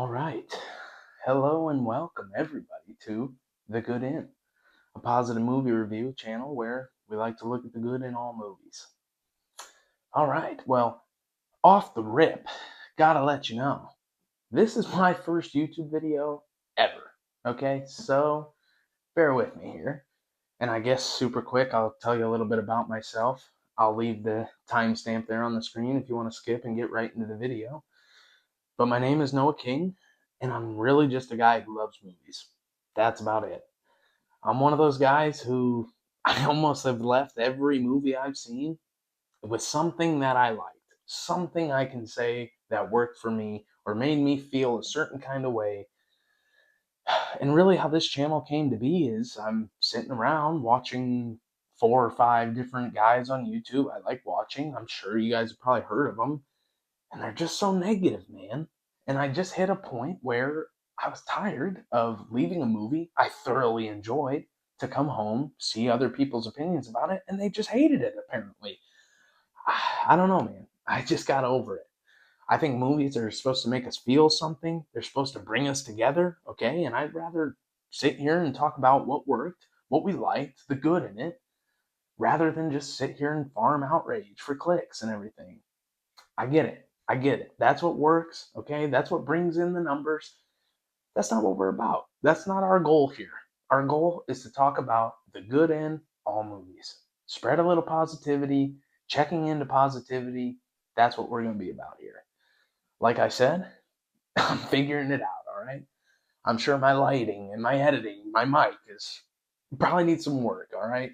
All right. Hello and welcome, everybody, to The Good In, a positive movie review channel where we like to look at the good in all movies. All right. Well, off the rip, gotta let you know, this is my first YouTube video ever. Okay? So bear with me here. And I guess super quick, I'll tell you a little bit about myself. I'll leave the timestamp there on the screen if you want to skip and get right into the video. But my name is Noah King, and I'm really just a guy who loves movies. That's about it. I'm one of those guys who I almost have left every movie I've seen with something that I liked, something I can say that worked for me or made me feel a certain kind of way. And really, how this channel came to be is I'm sitting around watching 4 or 5 different guys on YouTube I like watching. I'm sure you guys have probably heard of them, and they're just so negative, man. And I just hit a point where I was tired of leaving a movie I thoroughly enjoyed to come home, see other people's opinions about it, and they just hated it, apparently. I don't know, man. I just got over it. I think movies are supposed to make us feel something, they're supposed to bring us together, okay? And I'd rather sit here and talk about what worked, what we liked, the good in it, rather than just sit here and farm outrage for clicks and everything. I get it. I get it. That's what works, okay? That's what brings in the numbers. That's not what we're about. That's not our goal here. Our goal is to talk about the good in all movies. Spread a little positivity, checking into positivity. That's what we're going to be about here. Like I said, I'm figuring it out, all right? I'm sure my lighting and my editing, my mic is probably needs some work, all right?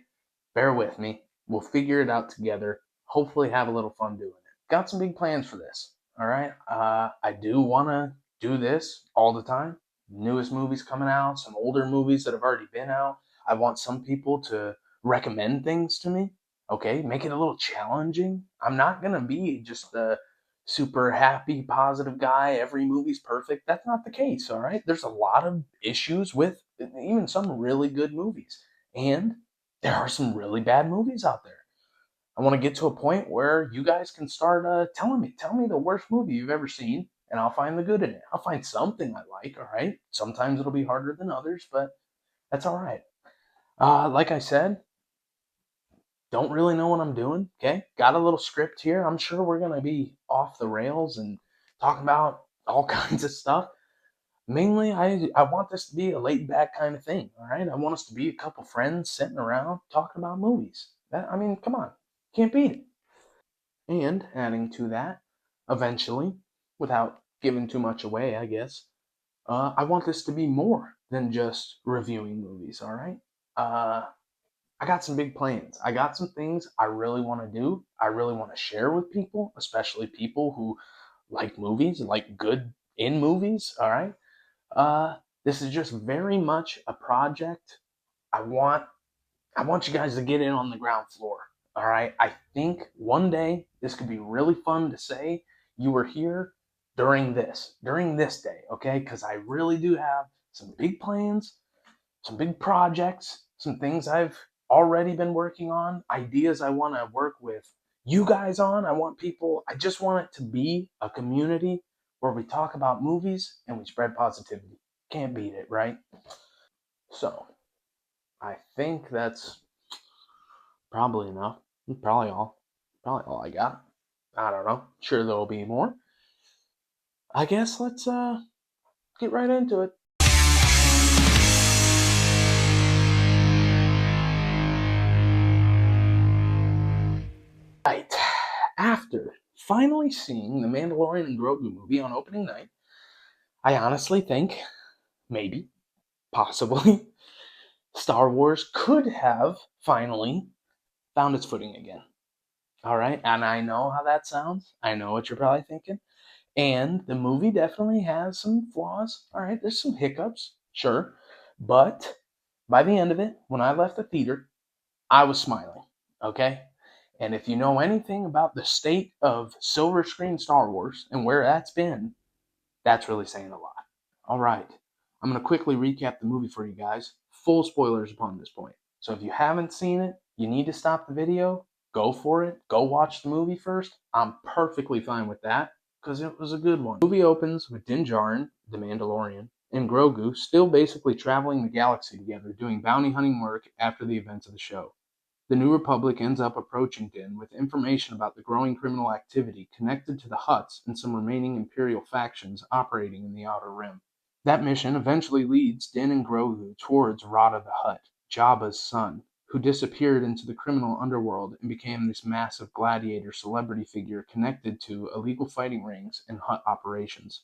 Bear with me. We'll figure it out together. Hopefully have a little fun doing it. Got some big plans for this, all right? I do want to do this all the time. Newest movies coming out, some older movies that have already been out. I want some people to recommend things to me, okay? Make it a little challenging. I'm not going to be just the super happy, positive guy. Every movie's perfect. That's not the case, all right? There's a lot of issues with even some really good movies. And there are some really bad movies out there. I want to get to a point where you guys can start tell me the worst movie you've ever seen, and I'll find the good in it. I'll find something I like, all right? Sometimes it'll be harder than others, but that's all right. Like I said, don't really know what I'm doing. Okay, got a little script here. I'm sure we're gonna be off the rails and talking about all kinds of stuff. Mainly, I want this to be a laid back kind of thing. All right, I want us to be a couple friends sitting around talking about movies. That I mean, come on, can't beat it. And adding to that, eventually, without giving too much away, I guess, I want this to be more than just reviewing movies. All right. I got some big plans. I got some things I really want to do. I really want to share with people, especially people who like movies, like good in movies. All right. This is just very much a project. I want I want you guys to get in on the ground floor. All right. I think one day this could be really fun to say you were here during this day. Okay. Because I really do have some big plans, some big projects, some things I've already been working on, ideas I want to work with you guys on. I just want it to be a community where we talk about movies and we spread positivity. Can't beat it, right? So, I think that's probably enough. Probably all I got. I don't know. Sure there'll be more. I guess let's get right into it. Right. After finally seeing the Mandalorian and Grogu movie on opening night, I honestly think, maybe, possibly, Star Wars could have finally found its footing again. All right, and I know how that sounds. I know what you're probably thinking. And the movie definitely has some flaws. All right, there's some hiccups, sure. But by the end of it, when I left the theater, I was smiling. Okay? And if you know anything about the state of silver screen Star Wars and where that's been, that's really saying a lot. All right. I'm going to quickly recap the movie for you guys. Full spoilers upon this point. So if you haven't seen it, you need to stop the video. Go for it. Go watch the movie first. I'm perfectly fine with that. because it was a good one. The movie opens with Din Djarin, the Mandalorian, and Grogu still basically traveling the galaxy together, doing bounty hunting work after the events of the show. The New Republic ends up approaching Din with information about the growing criminal activity connected to the Hutts and some remaining Imperial factions operating in the Outer Rim. That mission eventually leads Din and Grogu towards Rada the Hutt, Jabba's son, who disappeared into the criminal underworld and became this massive gladiator celebrity figure connected to illegal fighting rings and Hutt operations.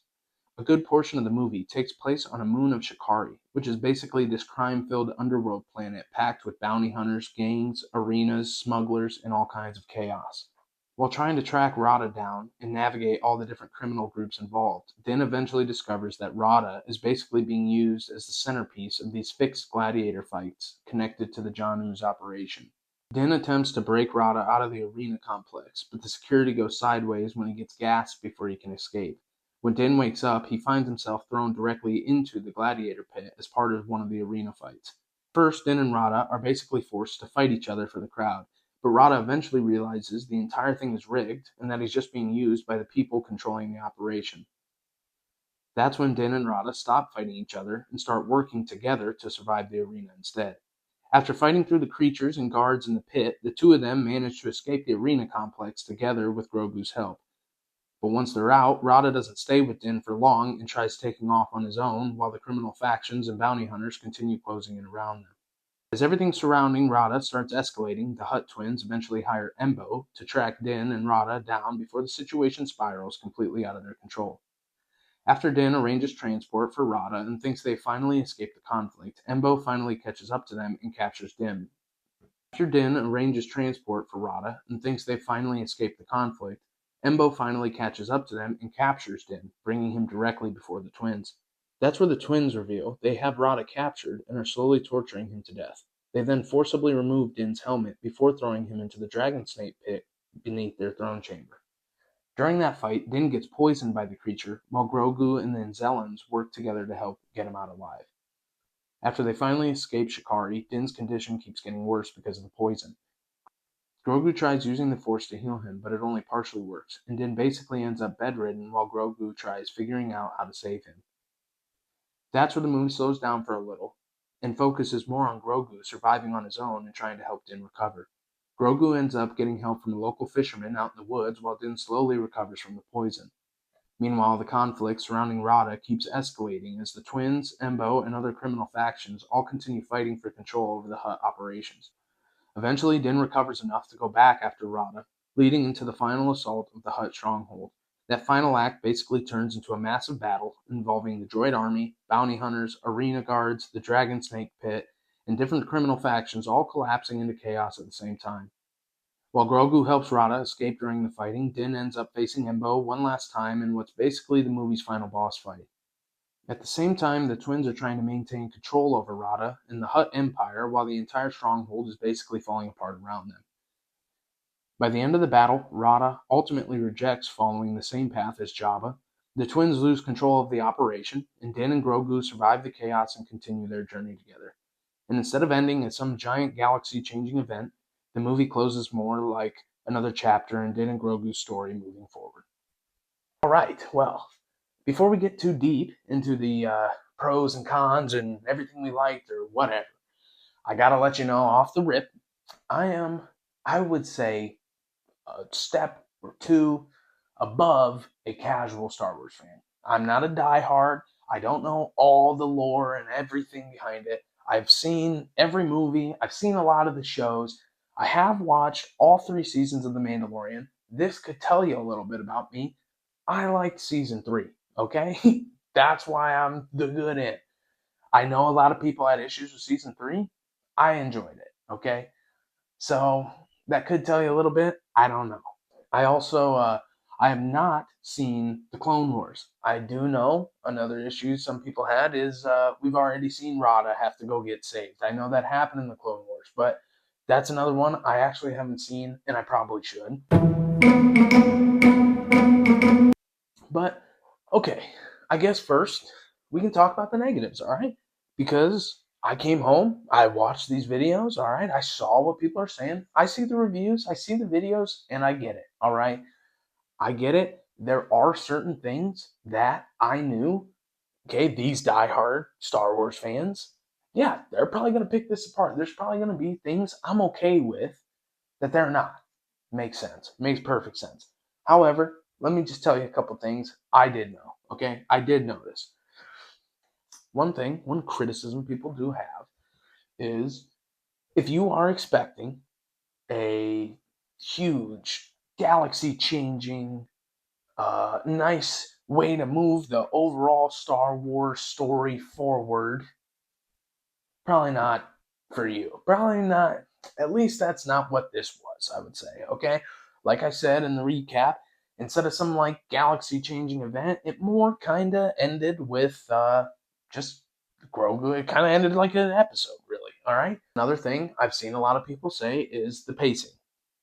A good portion of the movie takes place on a moon of Shikari, which is basically this crime-filled underworld planet packed with bounty hunters, gangs, arenas, smugglers, and all kinds of chaos. While trying to track Rada down and navigate all the different criminal groups involved, Din eventually discovers that Rada is basically being used as the centerpiece of these fixed gladiator fights connected to the Janu's operation. Din attempts to break Rada out of the arena complex, but the security goes sideways when he gets gassed before he can escape. When Din wakes up, he finds himself thrown directly into the gladiator pit as part of one of the arena fights. First, Din and Rada are basically forced to fight each other for the crowd, but Rada eventually realizes the entire thing is rigged and that he's just being used by the people controlling the operation. That's when Din and Rada stop fighting each other and start working together to survive the arena instead. After fighting through the creatures and guards in the pit, the two of them manage to escape the arena complex together with Grogu's help. But once they're out, Rada doesn't stay with Din for long and tries taking off on his own while the criminal factions and bounty hunters continue closing in around them. As everything surrounding Rada starts escalating, the Hutt twins eventually hire Embo to track Din and Rada down before the situation spirals completely out of their control. After Din arranges transport for Rada and thinks they finally escaped the conflict, Embo finally catches up to them and captures Din. After Din arranges transport for Rada and thinks they've finally escaped the conflict, Embo finally catches up to them and captures Din, bringing him directly before the twins. That's where the twins reveal they have Rada captured and are slowly torturing him to death. They then forcibly remove Din's helmet before throwing him into the dragon snake pit beneath their throne chamber. During that fight, Din gets poisoned by the creature, while Grogu and the Inzellans work together to help get him out alive. After they finally escape Shikari, Din's condition keeps getting worse because of the poison. Grogu tries using the Force to heal him, but it only partially works, and Din basically ends up bedridden while Grogu tries figuring out how to save him. That's where the movie slows down for a little, and focuses more on Grogu surviving on his own and trying to help Din recover. Grogu ends up getting help from a local fisherman out in the woods while Din slowly recovers from the poison. Meanwhile, the conflict surrounding Rada keeps escalating as the twins, Embo, and other criminal factions all continue fighting for control over the Hutt operations. Eventually, Din recovers enough to go back after Rada, leading into the final assault of the Hutt stronghold. That final act basically turns into a massive battle involving the droid army, bounty hunters, arena guards, the dragon snake pit, and different criminal factions all collapsing into chaos at the same time. While Grogu helps Rada escape during the fighting, Din ends up facing Embo one last time in what's basically the movie's final boss fight. At the same time, the twins are trying to maintain control over Rada and the Hutt Empire while the entire stronghold is basically falling apart around them. By the end of the battle, Rada ultimately rejects following the same path as Jabba. The twins lose control of the operation, and Din and Grogu survive the chaos and continue their journey together. And instead of ending at some giant galaxy-changing event, the movie closes more like another chapter in Din and Grogu's story moving forward. All right, well, before we get too deep into the pros and cons and everything we liked or whatever, I gotta let you know off the rip, I would say, a step or two above a casual Star Wars fan. I'm not a diehard. I don't know all the lore and everything behind it. I've seen every movie. I've seen a lot of the shows. I have watched all 3 seasons of The Mandalorian. This could tell you a little bit about me. I liked season 3, okay? That's why I'm the good in. I know a lot of people had issues with season 3. I enjoyed it, okay? So that could tell you a little bit. I don't know. I also I have not seen the Clone Wars. I do know another issue some people had is we've already seen Rada have to go get saved. I know that happened in the Clone Wars, but that's another one I actually haven't seen, and I probably should. But okay, I guess first we can talk about the negatives, all right? Because I came home, I watched these videos, all right? I saw what people are saying. I see the reviews, I see the videos, and I get it, all right? I get it. there are certain things that I knew, okay, these diehard Star Wars fans, yeah, they're probably going to pick this apart. There's probably going to be things I'm okay with that they're not. Makes sense. Makes perfect sense. However, let me just tell you a couple things I did know, okay? I did notice. One criticism people do have is if you are expecting a huge, galaxy changing, nice way to move the overall Star Wars story forward, probably not for you. Probably not. At least that's not what this was, I would say. Okay? Like I said in the recap, instead of some like galaxy changing event, it more kind of ended with just Grogu. It kind of ended like an episode, really. All right? Another thing I've seen a lot of people say is the pacing.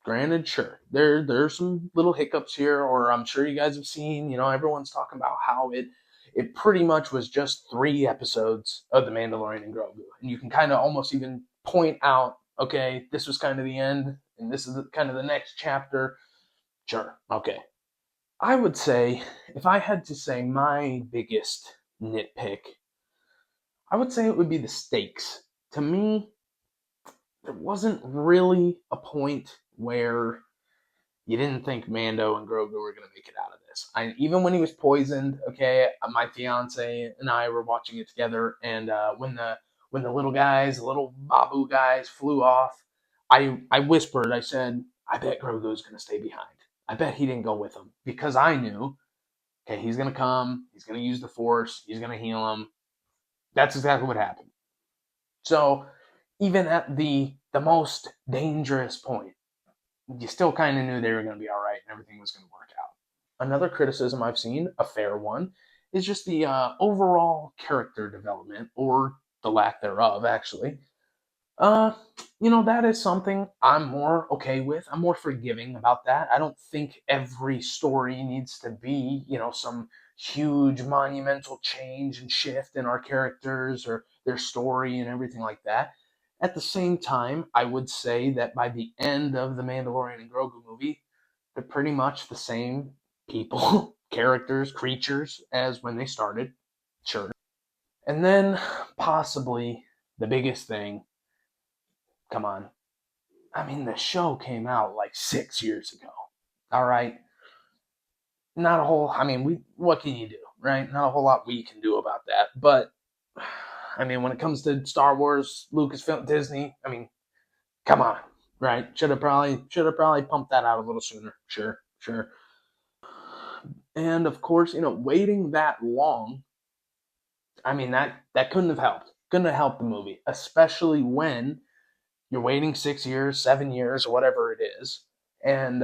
Granted, sure, there's some little hiccups here, or I'm sure you guys have seen. Everyone's talking about how it pretty much was just 3 episodes of The Mandalorian and Grogu. And you can kind of almost even point out, okay, this was kind of the end, and this is kind of the next chapter. Sure, okay. I would say, if I had to say my biggest nitpick, I would say it would be the stakes. To me, there wasn't really a point where you didn't think Mando and Grogu were going to make it out of this. Even when he was poisoned, okay, my fiance and I were watching it together, and when the little guys, the little Babu guys, flew off, I whispered, I said, I bet Grogu's going to stay behind. I bet he didn't go with him because I knew, okay, he's going to come, he's going to use the Force, he's going to heal him. That's exactly what happened. So even at the most dangerous point, you still kind of knew they were going to be all right and everything was going to work out. Another criticism I've seen, a fair one, is just the overall character development, or the lack thereof, actually. Uh, that is something I'm more okay with. I'm more forgiving about that. I don't think every story needs to be, some huge monumental change and shift in our characters or their story and everything like that. At the same time, I would say that by the end of the Mandalorian and Grogu movie, they're pretty much the same people, characters, creatures as when they started. Sure. And then possibly the biggest thing, come on. I mean, the show came out like 6 years ago. All right. Not a whole, I mean, what can you do, right? Not a whole lot we can do about that. But, I mean, when it comes to Star Wars, Lucasfilm, Disney, I mean, come on, right? Should have probably pumped that out a little sooner. Sure, sure. And of course, waiting that long, I mean, that couldn't have helped. Couldn't have helped the movie, especially when you're waiting 6 years, 7 years, whatever it is, and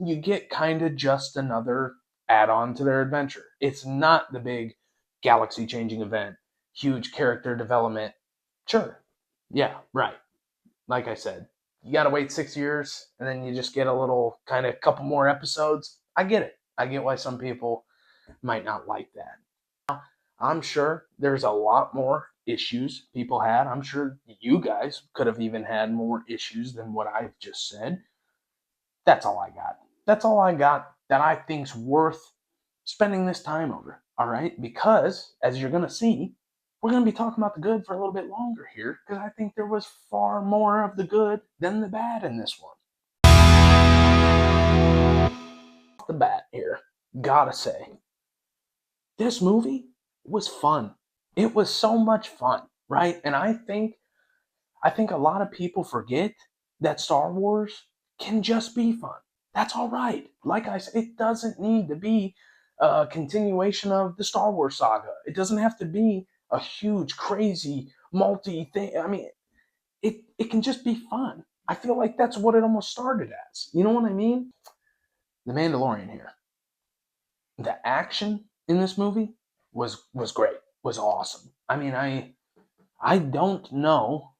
you get kind of just another add-on to their adventure. It's not the big galaxy-changing event, huge character development. Sure, yeah, right. Like I said, you got to wait 6 years, and then you just get a little kind of couple more episodes. I get it. I get why some people might not like that. I'm sure there's a lot more issues people had. I'm sure you guys could have even had more issues than what I've just said. That's all I got. That's all I got that I think's worth spending this time over. All right? Because as you're going to see, we're going to be talking about the good for a little bit longer here because I think there was far more of the good than the bad in this one. Off the bat here, gotta say, this movie was fun. It was so much fun, right? And I think a lot of people forget that Star Wars can just be fun. That's all right. Like I said, it doesn't need to be a continuation of the Star Wars saga. It doesn't have to be a huge, crazy, multi thing. I mean, it can just be fun. I feel like that's what it almost started as. You know what I mean? The Mandalorian here. The action in this movie was great. Was awesome. I mean, I don't know.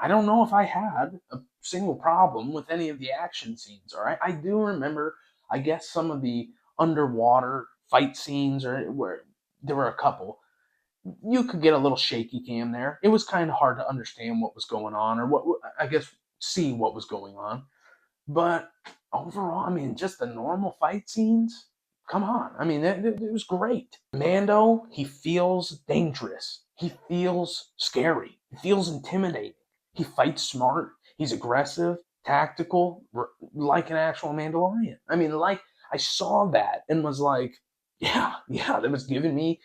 I don't know if I had a single problem with any of the action scenes. All right, I do remember, I guess, some of the underwater fight scenes, or where there were a couple. You could get a little shaky cam there. It was kind of hard to understand what was going on, or what I guess see what was going on. But overall, I mean, just the normal fight scenes. Come on. I mean, it was great. Mando, he feels dangerous. He feels scary. He feels intimidating. He fights smart. He's aggressive, tactical, like an actual Mandalorian. I mean, like, I saw that and was like, yeah, that was giving me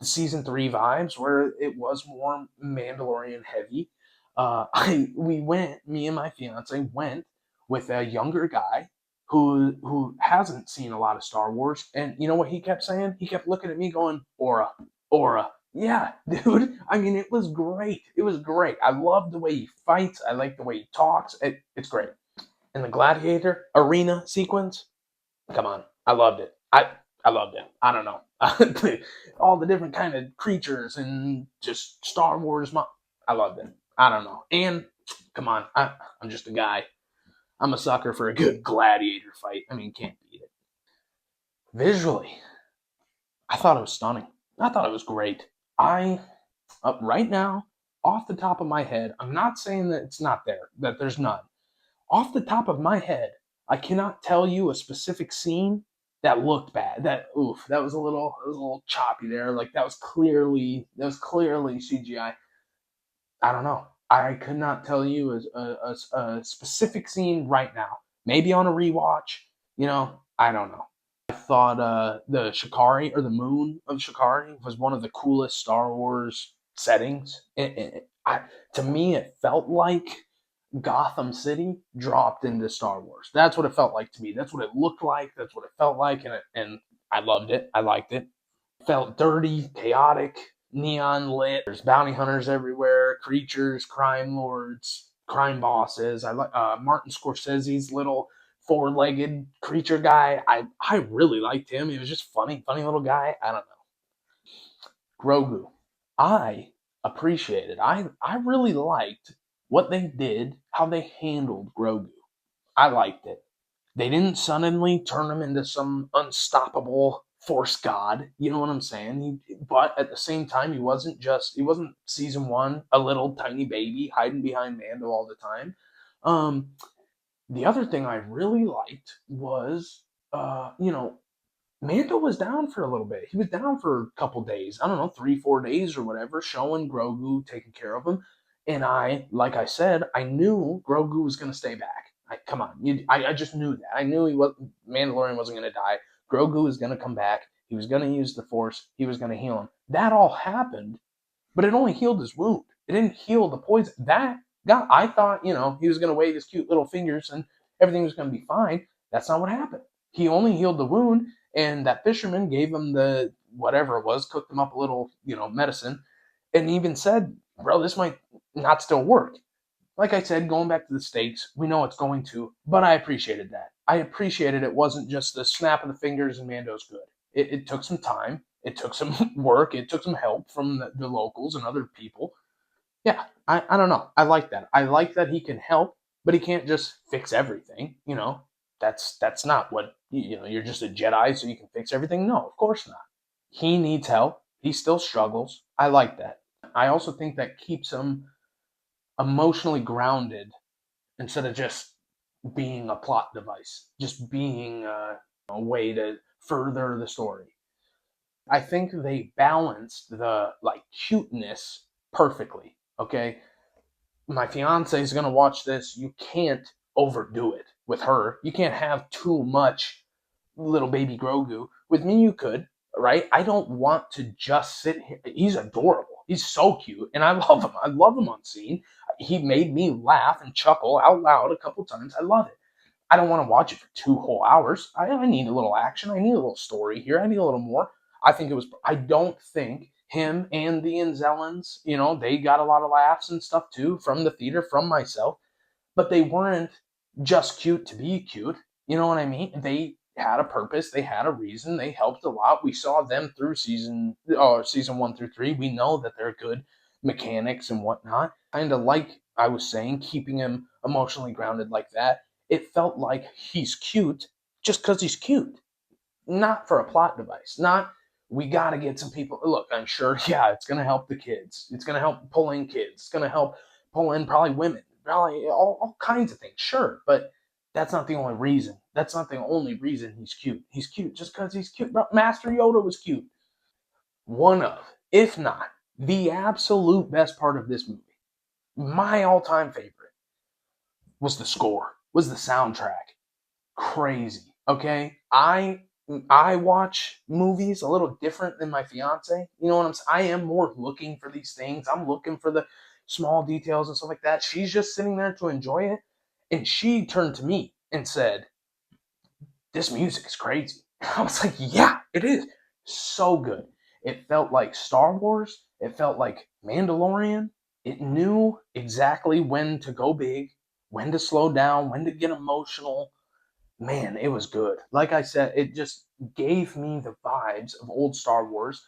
the season 3 vibes where it was more Mandalorian heavy. Me and my fiance went with a younger guy who hasn't seen a lot of Star Wars, and you know what he kept saying? He kept looking at me going, "Aura, aura." Yeah, dude. I mean, it was great. It was great. I love the way he fights. I like the way he talks. It's great. And the gladiator arena sequence, come on, I loved it. I loved it. I don't know. All the different kind of creatures and just Star Wars. I loved it. I don't know. And come on, I'm just a guy. I'm a sucker for a good gladiator fight. I mean, can't beat it. Visually, I thought it was stunning. I thought it was great. I right now, off the top of my head, I'm not saying that it's not there, that there's none. Off the top of my head, I cannot tell you a specific scene that looked bad. That was a little choppy there. Like that was clearly CGI. I don't know. I could not tell you a specific scene right now. Maybe on a rewatch. I don't know. I thought the Shikari or the moon of Shikari was one of the coolest Star Wars settings. To me, it felt like Gotham City dropped into Star Wars. That's what it felt like to me. That's what it looked like. That's what it felt like, and I loved it. I liked it. Felt dirty, chaotic, neon lit. There's bounty hunters everywhere, creatures, crime lords, crime bosses. I like Martin Scorsese's little four-legged creature guy. I really liked him. He was just funny little guy. I don't know. Grogu. I appreciated. I really liked what they did, how they handled Grogu. I liked it. They didn't suddenly turn him into some unstoppable force god. You know what I'm saying? But at the same time, he wasn't season 1 a little tiny baby hiding behind Mando all the time. Um, the other thing I really liked was, Mando was down for a little bit. He was down for a couple days. I don't know, 3, 4 days or whatever, showing Grogu, taking care of him. And like I said, I knew Grogu was going to stay back. Come on, I just knew that. I knew Mandalorian wasn't going to die. Grogu was going to come back. He was going to use the Force. He was going to heal him. That all happened, but it only healed his wound. It didn't heal the poison. I thought, he was going to wave his cute little fingers and everything was going to be fine. That's not what happened. He only healed the wound, and that fisherman gave him the whatever it was, cooked him up a little, medicine, and even said, "Bro, this might not still work." Like I said, going back to the stakes, we know it's going to, but I appreciated that. I appreciated it wasn't just the snap of the fingers and Mando's good. It took some time. It took some work. It took some help from the locals and other people. Yeah, I don't know. I like that. I like that he can help, but he can't just fix everything. That's not what you're just a Jedi, so you can fix everything. No, of course not. He needs help. He still struggles. I like that. I also think that keeps him emotionally grounded instead of just being a plot device, just being a way to further the story. I think they balanced the like cuteness perfectly. Okay, my fiance is going to watch this. You can't overdo it with her. You can't have too much little baby Grogu. With me, you could, right? I don't want to just sit here. He's adorable. He's so cute, and I love him. I love him on scene. He made me laugh and chuckle out loud a couple times. I love it. I don't want to watch it for 2 whole hours. I need a little action. I need a little story here. I need a little more. I think it was. I don't think him and the Anzellans, they got a lot of laughs and stuff too from the theater, from myself, but they weren't just cute to be cute. You know what I mean? They had a purpose. They had a reason. They helped a lot. We saw them through season 1 through 3. We know that they're good mechanics and whatnot. Kind of like I was saying, keeping him emotionally grounded like that. It felt like he's cute just because he's cute, not for a plot device. Not we got to get some people. Look, I'm sure, yeah, it's going to help the kids. It's going to help pull in kids. It's going to help pull in probably women, probably all kinds of things. Sure, but That's not the only reason. That's not the only reason he's cute. He's cute just because he's cute. Bro, Master Yoda was cute. One of, if not the absolute best part of this movie, my all-time favorite, was the score, was the soundtrack. Crazy. Okay, I watch movies a little different than my fiance. You know what I'm saying? I am more looking for these things. I'm looking for the small details and stuff like that. She's just sitting there to enjoy it, and she turned to me and said, "This music is crazy." I was like, "Yeah, it is. So good." It felt like Star Wars. It felt like Mandalorian. It knew exactly when to go big, when to slow down, when to get emotional. Man, it was good. Like I said, it just gave me the vibes of old Star Wars.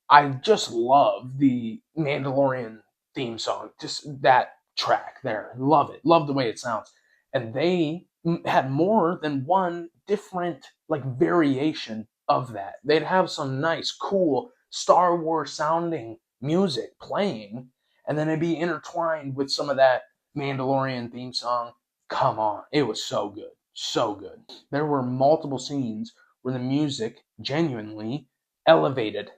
I just love the Mandalorian theme song. Just that track there. Love it. Love the way it sounds. And they had more than one different like variation of that. They'd have some nice, cool Star Wars sounding music playing, and then it'd be intertwined with some of that Mandalorian theme song. Come on. It was so good. So good. There were multiple scenes where the music genuinely elevated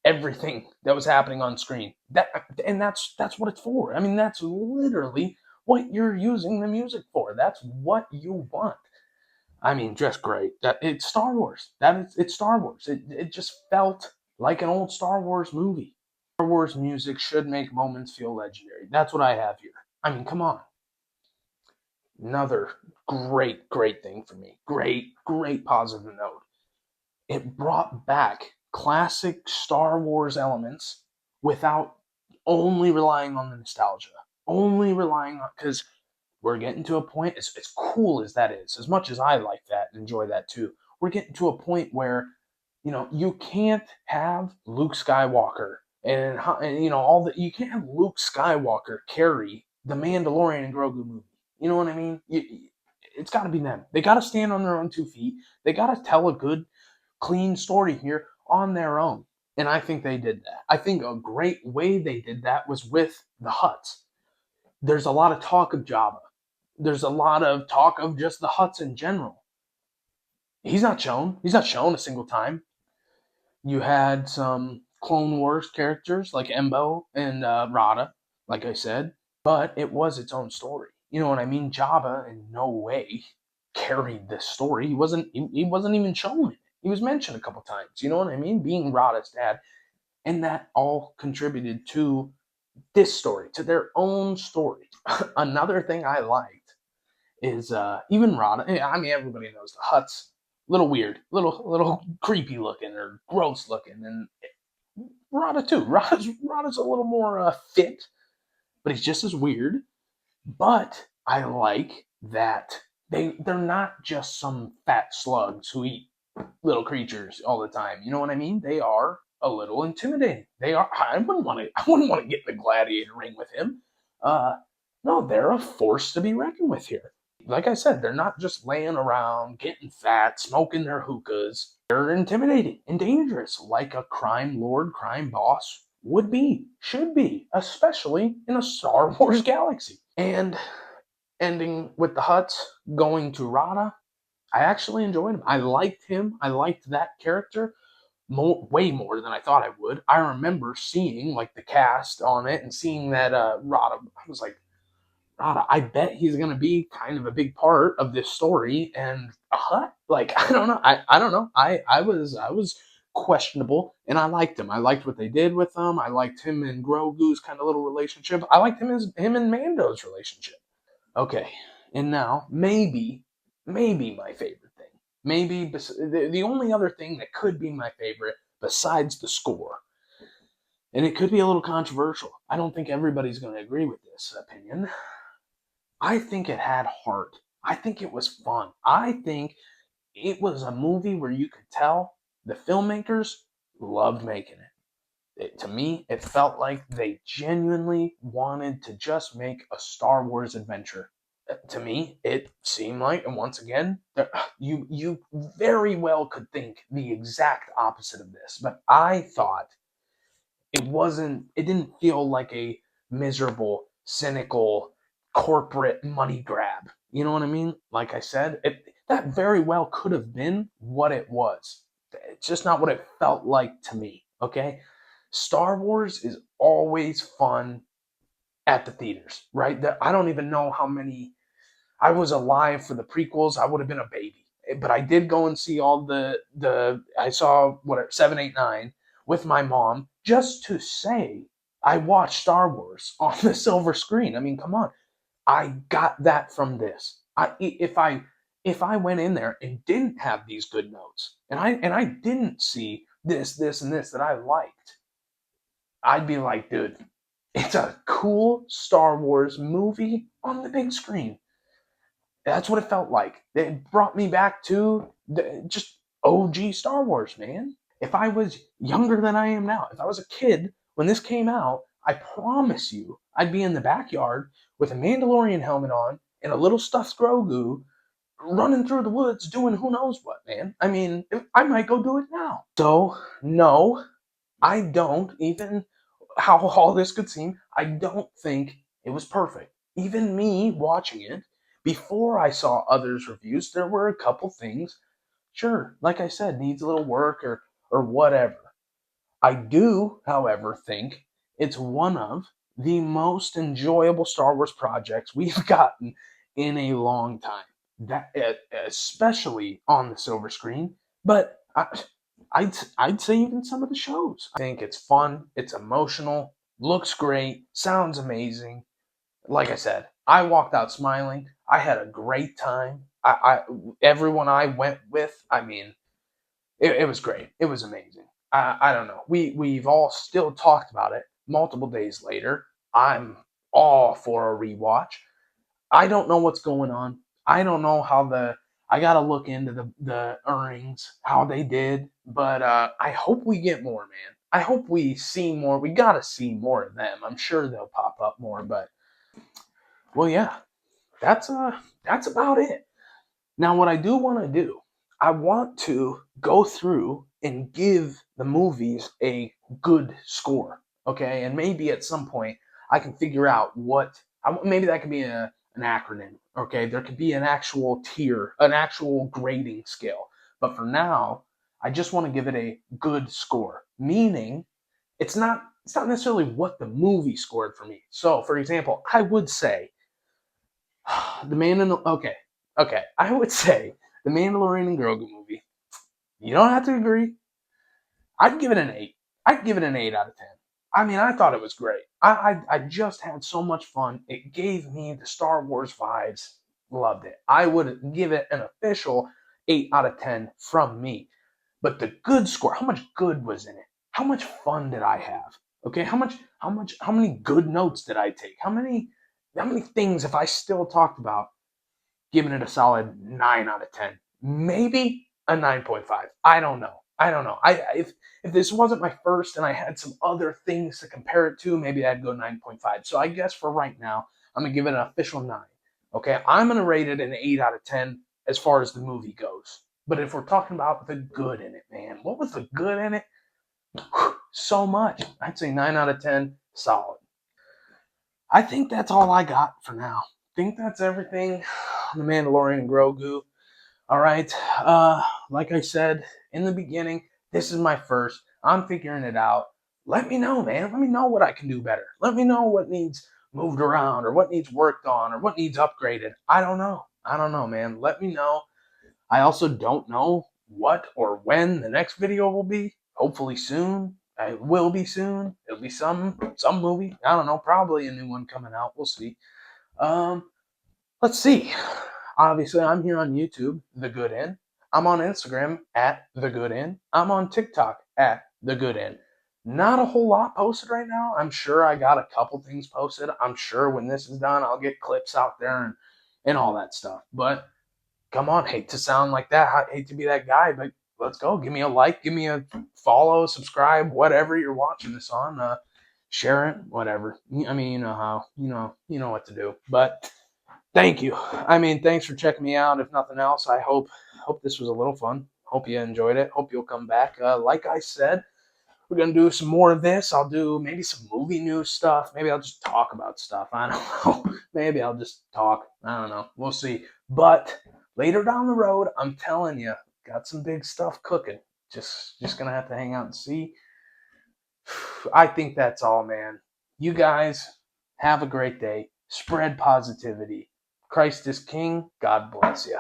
everything that was happening on screen. That's what it's for. I mean, that's literally what you're using the music for. That's what you want. I mean, just great. It's Star Wars. It's Star Wars. It just felt like an old Star Wars movie. Star Wars music should make moments feel legendary. That's what I have here. I mean, come on. Another great thing for me. Great positive note. It brought back classic Star Wars elements without only relying on the nostalgia. Only relying on, because we're getting to a point, as cool as that is, as much as I like that and enjoy that too, we're getting to a point where, you can't have Luke Skywalker and all that. You can't have Luke Skywalker carry the Mandalorian and Grogu movie. You know what I mean? It's got to be them. They got to stand on their own 2 feet. They got to tell a good, clean story here on their own. And I think they did that. I think a great way they did that was with the Hutts. There's a lot of talk of Jabba. There's a lot of talk of just the Hutts in general. He's not shown. He's not shown a single time. You had some Clone Wars characters like Embo and Rada, like I said, but it was its own story. You know what I mean? Jabba in no way carried this story. He wasn't even shown it. He was mentioned a couple times. You know what I mean? Being Rada's dad, and that all contributed to this story, to their own story. Another thing I liked is even Rada. I mean, everybody knows the Hutt's little weird, little creepy looking or gross looking, and Rada too. Rada's a little more fit, but he's just as weird. But I like that they're not just some fat slugs who eat little creatures all the time. You know what I mean? They are a little intimidating. They are. I wouldn't want to. I wouldn't want to get in the gladiator ring with him. Uh, no, they're a force to be reckoned with here. Like I said, they're not just laying around, getting fat, smoking their hookahs. They're intimidating and dangerous, like a crime lord, crime boss would be, should be, especially in a Star Wars galaxy. And ending with the Hutts going to Rada, I actually enjoyed him. I liked him. I liked that character way more than I thought I would. I remember seeing like the cast on it and seeing that Rada. I was like, Rada, I bet he's gonna be kind of a big part of this story. And a Hutt, like I don't know. I don't know. I was questionable, and I liked him. I liked what they did with him. I liked him and Grogu's kind of little relationship. I liked him and Mando's relationship. Okay, and now maybe my favorite thing. Maybe the only other thing that could be my favorite besides the score, and it could be a little controversial. I don't think everybody's going to agree with this opinion. I think it had heart. I think it was fun. I think it was a movie where you could tell the filmmakers loved making it. To me, it felt like they genuinely wanted to just make a Star Wars adventure. To me, it seemed like, and once again, you very well could think the exact opposite of this, but I thought it wasn't. It didn't feel like a miserable, cynical, corporate money grab. You know what I mean? Like I said, that very well could have been what it was. It's just not what it felt like to me. Okay, Star Wars is always fun at the theaters, right? I don't even know how many. I was alive for the prequels. I would have been a baby, but I did go and see all the. I saw what 7, 8, 9 with my mom just to say I watched Star Wars on the silver screen. I mean, come on, I got that from this. If I went in there and didn't have these good notes, and I didn't see this and this that I liked, I'd be like, dude, it's a cool Star Wars movie on the big screen. That's what it felt like. It brought me back to just OG Star Wars, man. If I was younger than I am now, if I was a kid when this came out, I promise you, I'd be in the backyard with a Mandalorian helmet on and a little stuffed Grogu running through the woods doing who knows what, man. I mean, I might go do it now. So, no, I don't, even how all this could seem, I don't think it was perfect. Even me watching it, before I saw others' reviews, there were a couple things, sure, like I said, needs a little work or whatever. I do, however, think it's one of the most enjoyable Star Wars projects we've gotten in a long time. That especially on the silver screen, but I'd say even some of the shows. I think it's fun, it's emotional, looks great, sounds amazing. Like I said, I walked out smiling. I had a great time. I everyone I went with, I mean, it was great. It was amazing. I don't know. We've all still talked about it multiple days later. I'm all for a rewatch. I don't know what's going on. I don't know how the. I gotta look into the earnings, how they did, but I hope we get more, man. I hope we see more. We gotta see more of them. I'm sure they'll pop up more, but well, yeah, that's about it. Now, what I do want to do, I want to go through and give the movies a good score, okay? And maybe at some point I can figure out what, maybe that could be an acronym, okay? There could be an actual tier, an actual grading scale. But for now, I just want to give it a good score, meaning it's not necessarily what the movie scored for me. So, for example, I would say the Man in the okay. I would say the Mandalorian and Grogu movie. You don't have to agree. I'd give it an 8. I'd give it an 8 out of 10. I mean, I thought it was great. I just had so much fun. It gave me the Star Wars vibes. Loved it. I would give it an official 8 out of 10 from me. But the good score, how much good was in it? How much fun did I have? Okay, how many good notes did I take? How many things have I still talked about giving it a solid 9 out of 10. Maybe a 9.5. I don't know. I don't know. If this wasn't my first and I had some other things to compare it to, maybe I'd go 9.5. So I guess for right now, I'm going to give it an official 9. Okay? I'm going to rate it an 8 out of 10 as far as the movie goes. But if we're talking about the good in it, man, what was the good in it? So much. I'd say 9 out of 10, solid. I think that's all I got for now. I think that's everything on the Mandalorian and Grogu. All right. Like I said in the beginning, this is my first. I'm figuring it out. Let me know, man. Let me know what I can do better. Let me know what needs moved around or what needs worked on or what needs upgraded. I don't know. I don't know, man. Let me know. I also don't know what or when the next video will be. Hopefully soon. It will be soon. It'll be some movie. I don't know. Probably a new one coming out. We'll see. Um, let's see. Obviously, I'm here on YouTube, The Good Inn. I'm on Instagram at The Good Inn. I'm on TikTok at The Good Inn. Not a whole lot posted right now. I'm sure I got a couple things posted. I'm sure when this is done, I'll get clips out there and all that stuff. But come on, hate to sound like that. I hate to be that guy, but let's go. Give me a like, give me a follow, subscribe, whatever you're watching this on. Share it, whatever. I mean, you know how, you know what to do. But thank you. I mean, thanks for checking me out. If nothing else, I hope this was a little fun. Hope you enjoyed it. Hope you'll come back. Like I said, we're going to do some more of this. I'll do maybe some movie news stuff. Maybe I'll just talk about stuff. I don't know. Maybe I'll just talk. I don't know. We'll see. But later down the road, I'm telling you, got some big stuff cooking. Just going to have to hang out and see. I think that's all, man. You guys have a great day. Spread positivity. Christ is King. God bless you.